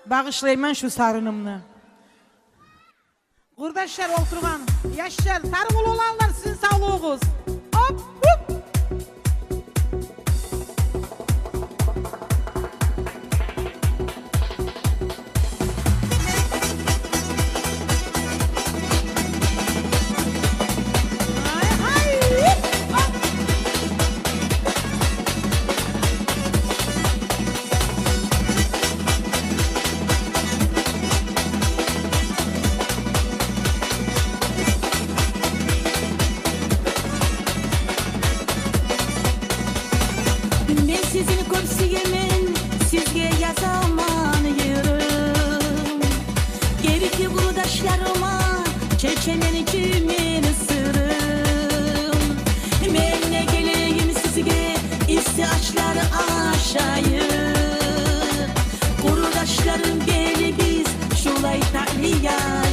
Bağışlayman şu sarınımını. Kurdaşlar oturgan, yaşlar, sarı olanlar sizin sağlığınız. Hop hop. Sizin kursiyemin sizge yazamanıyım. Geriki kurdaşlarıma çeçenen içimin ısırım. Ben ne geleyim sizge ihtiyaçları aşayım. Kurdaşlarım geli biz şulay tahliya